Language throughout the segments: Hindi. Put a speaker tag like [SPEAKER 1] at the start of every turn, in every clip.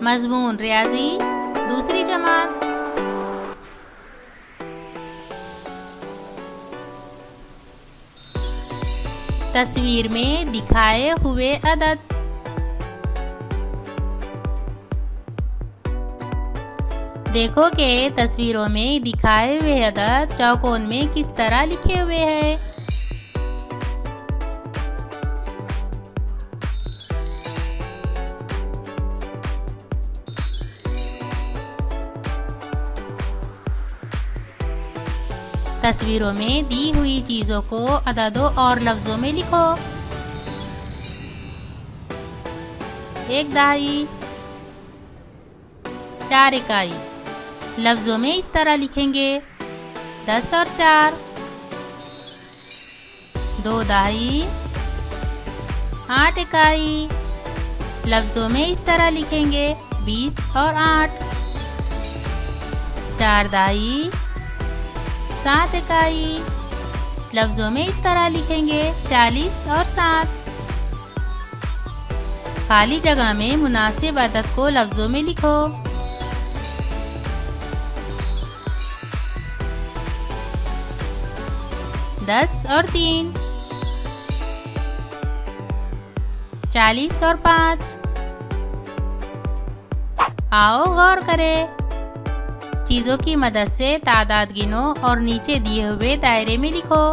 [SPEAKER 1] मज़मून रियाजी दूसरी जमात। तस्वीर में दिखाए हुए अदद। देखो कि तस्वीरों में दिखाए हुए अदद चौकोन में किस तरह लिखे हुए हैं। तस्वीरों में दी हुई चीज़ों को अददों और लफ्ज़ों में लिखो। 1 दहाई, 4 इकाई। लफ्ज़ों में इस तरह लिखेंगे 10 और 4। 2 दहाई, 8 इकाई। लफ्ज़ों में इस तरह लिखेंगे 20 और 8। 4 दहाई, 7 इकाई। लफ्ज़ों में इस तरह लिखेंगे 40 और 7। खाली जगह में मुनासिब अदद को लफ्ज़ों में लिखो। 10 और 3, 40 और 5। आओ गौर करें। चीज़ों की मदद से तादाद गिनो और नीचे दिए हुए दायरे में लिखो।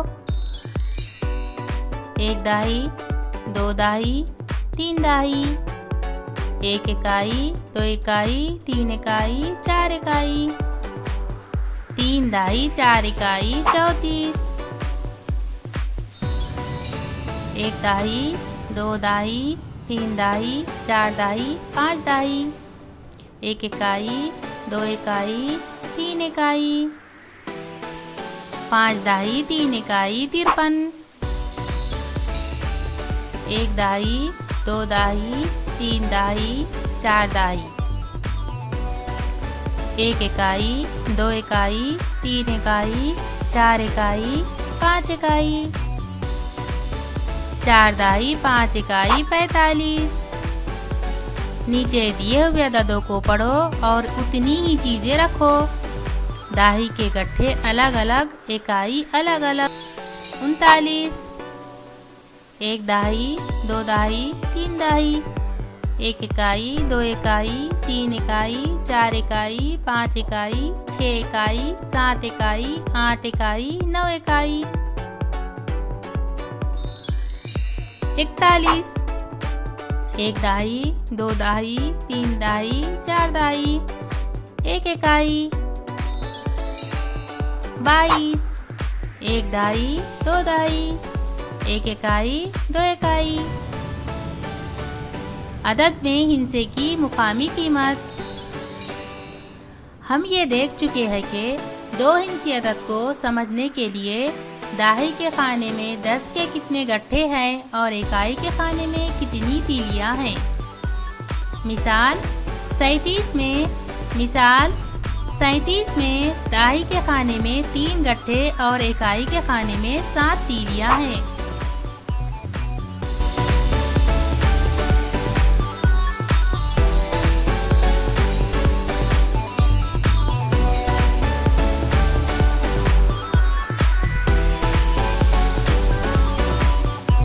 [SPEAKER 1] 1 दहाई, 2 दहाई, 3 दहाई। 1 इकाई, 2 इकाई, 3 इकाई, 4 इकाई। 3 दहाई, 4 इकाई, 34। 1 दहाई, 2 दहाई, 3 दहाई, 4 दहाई, 5 दहाई। 1 इकाई, 2 इकाई, 3 इकाई। 5 दहाई, 3 इकाई, 53। 1 दहाई, 2 दहाई, 3 दहाई, 4 दहाई। 1 इकाई, 2 इकाई, 3 इकाई, 4 इकाई, 5 इकाई। 4 दहाई, 5 इकाई, 45। नीचे दिए हुए अददों को पढ़ो और उतनी ही चीज़ें रखो। दहाई के गट्ठे अलग अलग, इकाई अलग अलग। 39। 1 दहाई, 2 दहाई, 3 दहाई। 1 इकाई, 2 इकाई, 3 इकाई, 4 इकाई, 5 इकाई, 6 इकाई, 7 इकाई, 8 इकाई, 9 इकाई। 41। 1 दहाई, 2 दहाई, 3 दहाई, 4 दहाई। 1 इकाई। 22। 1 दहाई, 2 दहाई। 1 इकाई, 2 इकाई। अदद में हिंसे की मुकामी कीमत। हम ये देख चुके हैं कि 2 हिंसी अदद को समझने के लिए दहाई के खाने में 10 के कितने गट्ठे हैं और इकाई के खाने में कितनी तीलियां हैं। मिसाल 37 में दहाई के खाने में 3 गट्ठे और इकाई के खाने में 7 तीलियां हैं।